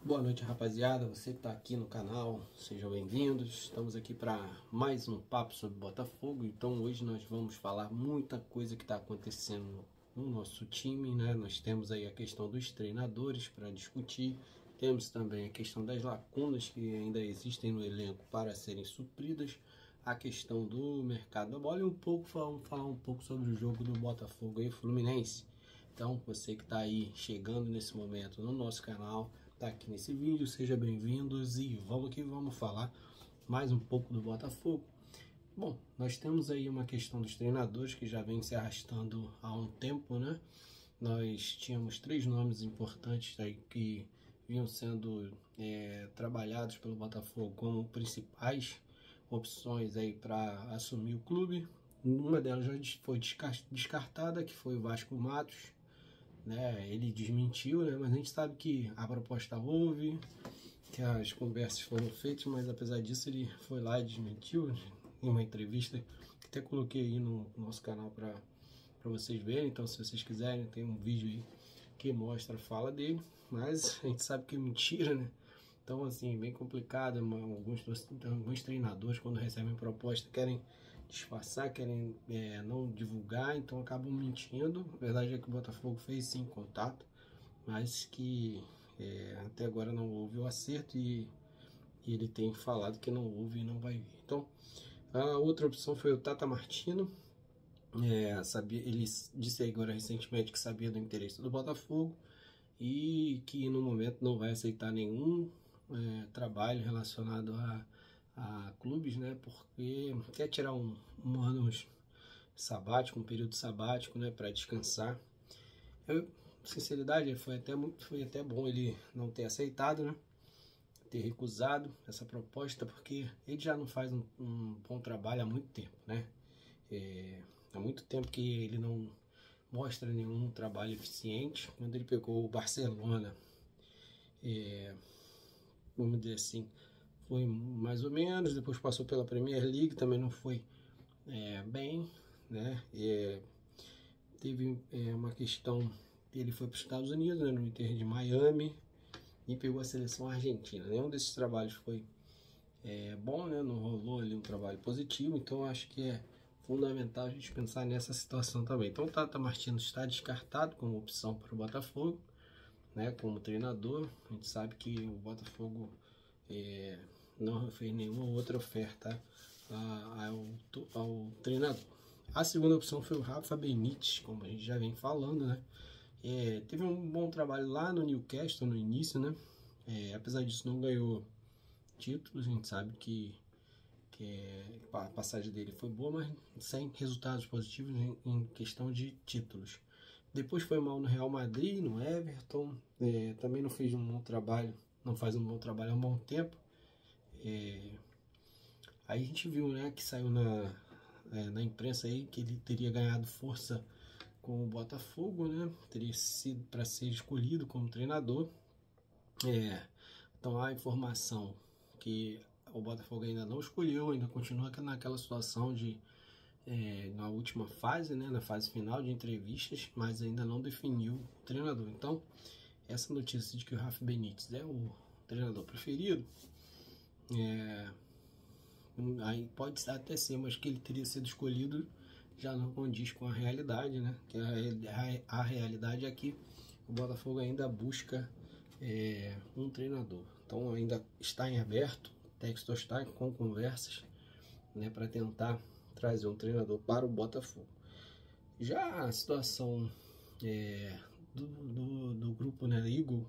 Boa noite, rapaziada. Você que está aqui no canal, sejam bem-vindos. Estamos aqui para mais um papo sobre Botafogo. Então hoje nós vamos falar muita coisa que está acontecendo no nosso time, né? Nós temos aí a questão dos treinadores para discutir. Temos também a questão das lacunas que ainda existem no elenco para serem supridas. A questão do mercado da bola e vamos falar um pouco sobre o jogo do Botafogo e Fluminense. Então você que está aí chegando nesse momento no nosso canal, tá aqui nesse vídeo, sejam bem-vindos e vamos que vamos falar mais um pouco do Botafogo. Bom, nós temos aí uma questão dos treinadores que já vem se arrastando há um tempo, né? Nós tínhamos três nomes importantes aí que vinham sendo trabalhados pelo Botafogo como principais opções aí para assumir o clube. Uma delas já foi descartada, que foi o Vasco Matos, né? Ele desmentiu, né? Mas a gente sabe que a proposta houve, que as conversas foram feitas, mas apesar disso ele foi lá e desmentiu em uma entrevista que até coloquei aí no nosso canal para vocês verem. Então se vocês quiserem, tem um vídeo aí que mostra a fala dele, mas a gente sabe que é mentira, né? Então assim, bem complicado. Alguns treinadores, quando recebem proposta, querem disfarçar, querem não divulgar, então acabam mentindo. A verdade é que o Botafogo fez sim contato, mas que até agora não houve o acerto e ele tem falado que não houve e não vai vir. Então a outra opção foi o Tata Martino. Ele disse agora recentemente que sabia do interesse do Botafogo e que no momento não vai aceitar nenhum trabalho relacionado a clubes, né? Porque quer tirar um ano sabático, um período sabático, né? Para descansar. Sinceridade, foi até bom ele não ter aceitado, né? Ter recusado essa proposta, porque ele já não faz um bom trabalho há muito tempo, né? Há muito tempo que ele não mostra nenhum trabalho eficiente. Quando ele pegou o Barcelona, vamos dizer assim, foi mais ou menos. Depois passou pela Premier League, também não foi bem, né? Teve uma questão, ele foi para os Estados Unidos, né, no Inter de Miami, e pegou a seleção argentina. Nenhum desses trabalhos foi bom, né? Não rolou ali um trabalho positivo, então acho que é fundamental a gente pensar nessa situação também. Então o Tata Martino está descartado como opção para o Botafogo, né, como treinador. A gente sabe que o Botafogo não fez nenhuma outra oferta ao treinador. A segunda opção foi o Rafa Benítez, como a gente já vem falando, né? Teve um bom trabalho lá no Newcastle no início, né? Apesar disso não ganhou títulos. A gente sabe que a passagem dele foi boa, mas sem resultados positivos em questão de títulos. Depois foi mal no Real Madrid, no Everton, também não fez um bom trabalho, não faz um bom trabalho há um bom tempo. Aí a gente viu, né, que saiu na imprensa aí que ele teria ganhado força com o Botafogo, né, teria sido para ser escolhido como treinador. Então há informação que o Botafogo ainda não escolheu, ainda continua naquela situação de na última fase, né, na fase final de entrevistas, mas ainda não definiu o treinador. Então, essa notícia de que o Rafa Benítez é o treinador preferido, aí pode até ser, mas que ele teria sido escolhido já não condiz com a realidade, né? Que a realidade é que o Botafogo ainda busca um treinador. Então, ainda está em aberto, o texto está com conversas, né, para tentar trazer um treinador para o Botafogo. Já a situação do grupo, né, Eagle,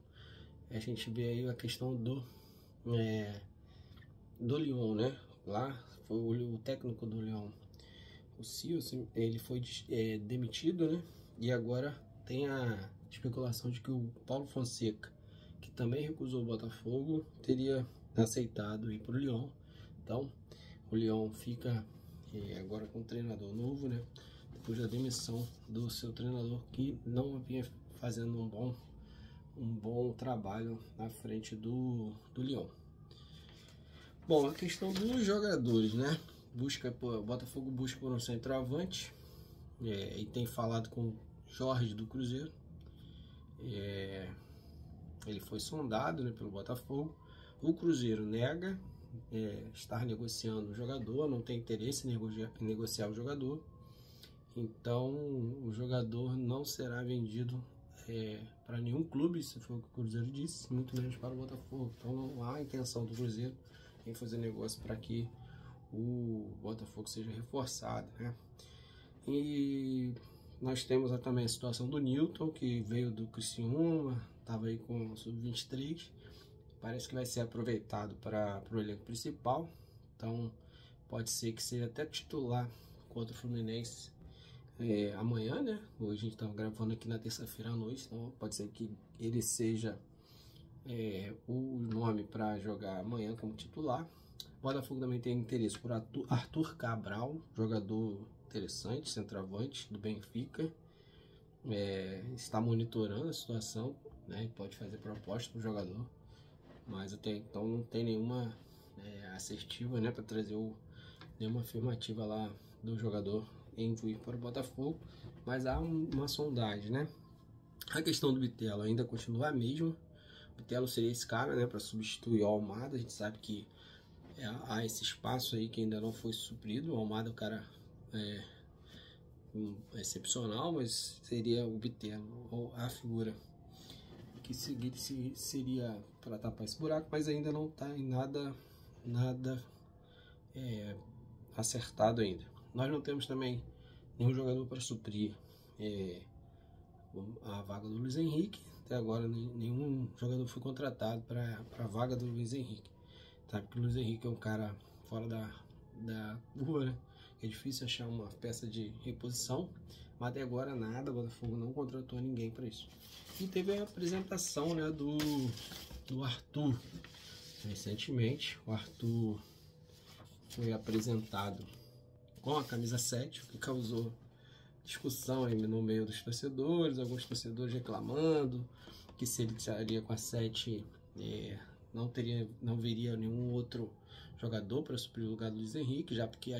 a gente vê aí a questão do Lyon, né? Lá foi o técnico do Lyon, o Silvio, ele foi demitido, né? E agora tem a especulação de que o Paulo Fonseca, que também recusou o Botafogo, teria aceitado ir para o Lyon. Então o Lyon fica agora com um treinador novo, né? Depois da demissão do seu treinador, que não vinha fazendo um bom trabalho na frente do Lyon. Bom, a questão dos jogadores, né? O Botafogo busca por um centroavante, e tem falado com o Jorge do Cruzeiro. ele foi sondado, né, pelo Botafogo. O Cruzeiro nega estar negociando o jogador, não tem interesse em negociar o jogador. Então o jogador não será vendido para nenhum clube, se for o que o Cruzeiro disse, muito menos para o Botafogo. Então não há intenção do Cruzeiro em fazer negócio para que o Botafogo seja reforçado, né? E nós temos também a situação do Newton, que veio do Criciúma, estava aí com o Sub-23, parece que vai ser aproveitado para o elenco principal, então pode ser que seja até titular contra o Fluminense amanhã, né? Hoje a gente está gravando aqui na terça-feira à noite, então pode ser que ele seja o nome para jogar amanhã como titular. O Botafogo também tem interesse por Arthur Cabral, jogador interessante, centroavante do Benfica. Está monitorando a situação, né? Pode fazer proposta para o jogador, mas até então não tem nenhuma assertiva, né, para trazer nenhuma afirmativa lá do jogador em vir para o Botafogo, mas há uma sondagem, né? A questão do Bitelo ainda continua a mesma. O Bitelo seria esse cara, né, para substituir o Almada. A gente sabe que há esse espaço aí que ainda não foi suprido. O Almada é um cara excepcional, mas seria o Bitelo ou a figura que seria para tapar esse buraco, mas ainda não está em nada acertado ainda. Nós não temos também nenhum jogador para suprir a vaga do Luiz Henrique. Até agora nenhum jogador foi contratado para a vaga do Luiz Henrique. Sabe que o Luiz Henrique é um cara fora da curva, né? É difícil achar uma peça de reposição, mas até agora nada, o Botafogo não contratou ninguém para isso. E teve a apresentação, né, do Arthur. Recentemente, o Arthur foi apresentado com a camisa 7, o que causou discussão aí no meio dos torcedores, alguns torcedores reclamando que se ele estaria com a 7, não viria nenhum outro jogador para suprir o lugar do Luiz Henrique, já porque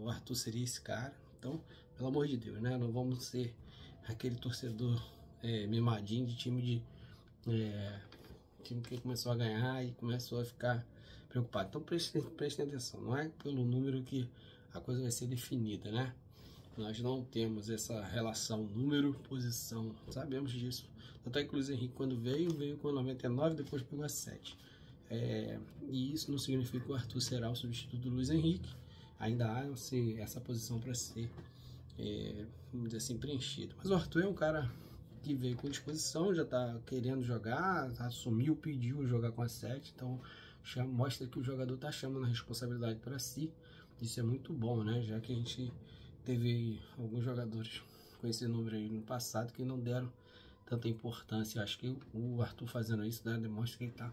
o Arthur seria esse cara. Então, pelo amor de Deus, né? Não vamos ser aquele torcedor mimadinho de time que começou a ganhar e começou a ficar preocupado. Então prestem atenção, não é pelo número que a coisa vai ser definida, né? Nós não temos essa relação número-posição, sabemos disso. Tanto é que o Luiz Henrique, quando veio com 99, depois pegou a 7. E isso não significa que o Arthur será o substituto do Luiz Henrique. Ainda há essa posição para ser, vamos dizer assim, preenchida. Mas o Arthur é um cara que veio com disposição, já está querendo jogar, assumiu, pediu jogar com a 7. Então mostra que o jogador está chamando a responsabilidade para si. Isso é muito bom, né? Já que a gente teve alguns jogadores com esse número aí no passado que não deram tanta importância. Acho que o Arthur fazendo isso, né, demonstra que ele está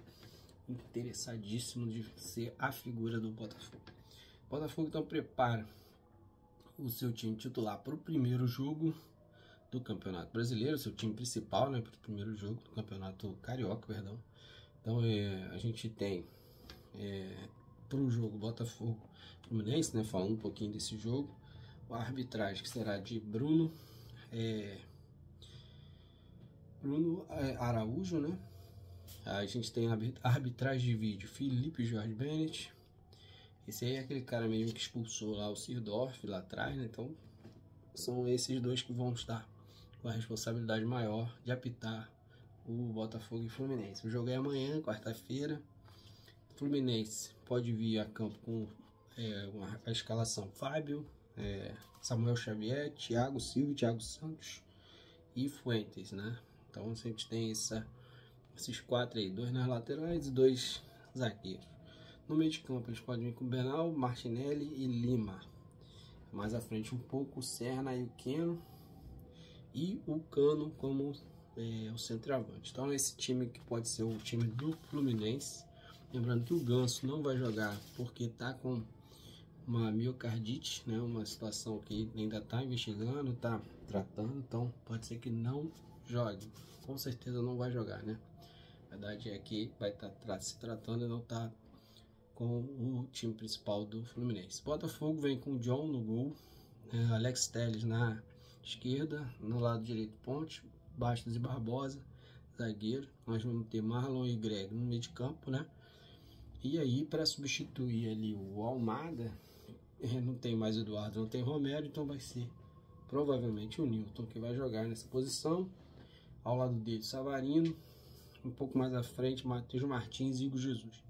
interessadíssimo de ser a figura do Botafogo. O Botafogo então prepara o seu time titular para o primeiro jogo do Campeonato Brasileiro, seu time principal, né, para o primeiro jogo do Campeonato Carioca, perdão. Então a gente tem para o jogo Botafogo Fluminense, né, falando um pouquinho desse jogo, a arbitragem que será de Bruno Araújo, né? A gente tem a arbitragem de vídeo Felipe Jorge Bennett. Esse aí é aquele cara mesmo que expulsou lá o Sirdorf lá atrás, né? Então são esses dois que vão estar com a responsabilidade maior de apitar o Botafogo e Fluminense. O jogo é amanhã, quarta-feira. Fluminense pode vir a campo com a escalação Fábio, Samuel Xavier, Thiago Silva, Thiago Santos e Fuentes, né? Então a gente tem esses 4 aí, 2 nas laterais e 2 zagueiros. No meio de campo eles podem vir com Bernal, Martinelli e Lima. Mais à frente um pouco o Serna e o Keno. E o Cano como o centroavante. Então esse time que pode ser o time do Fluminense. Lembrando que o Ganso não vai jogar porque está com uma miocardite, né? Uma situação que ainda está investigando, está tratando. Então pode ser que não jogue. Com certeza não vai jogar, né? A verdade é que vai estar se tratando e não está com o time principal do Fluminense. Botafogo vem com o John no gol, Alex Telles na esquerda, no lado direito Ponte, Bastos e Barbosa, zagueiro. Nós vamos ter Marlon e Greg no meio de campo, né? E aí, para substituir ali o Almada, não tem mais Eduardo, não tem Romero, então vai ser provavelmente o Newton que vai jogar nessa posição. Ao lado dele, Savarino. Um pouco mais à frente, Matheus Martins e Igor Jesus.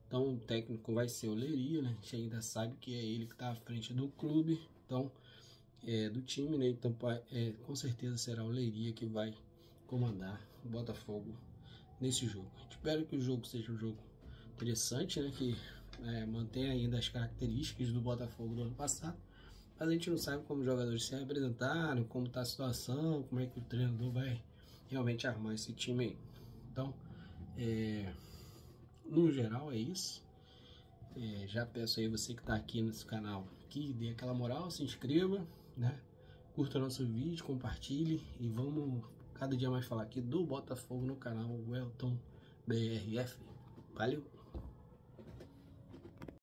Então o técnico vai ser o Leiria, né? A gente ainda sabe que é ele que está à frente do clube, então do time, né? Então com certeza será o Leiria que vai comandar o Botafogo nesse jogo. Espero que o jogo seja um jogo interessante, né? Que mantenha ainda as características do Botafogo do ano passado. Mas a gente não sabe como os jogadores se apresentaram, como está a situação, como é que o treinador vai realmente armar esse time aí. Então, no geral é isso. Já peço aí você que está aqui nesse canal que dê aquela moral, se inscreva, né? Curta nosso vídeo, compartilhe e vamos cada dia mais falar aqui do Botafogo no canal Welton BRF. Valeu!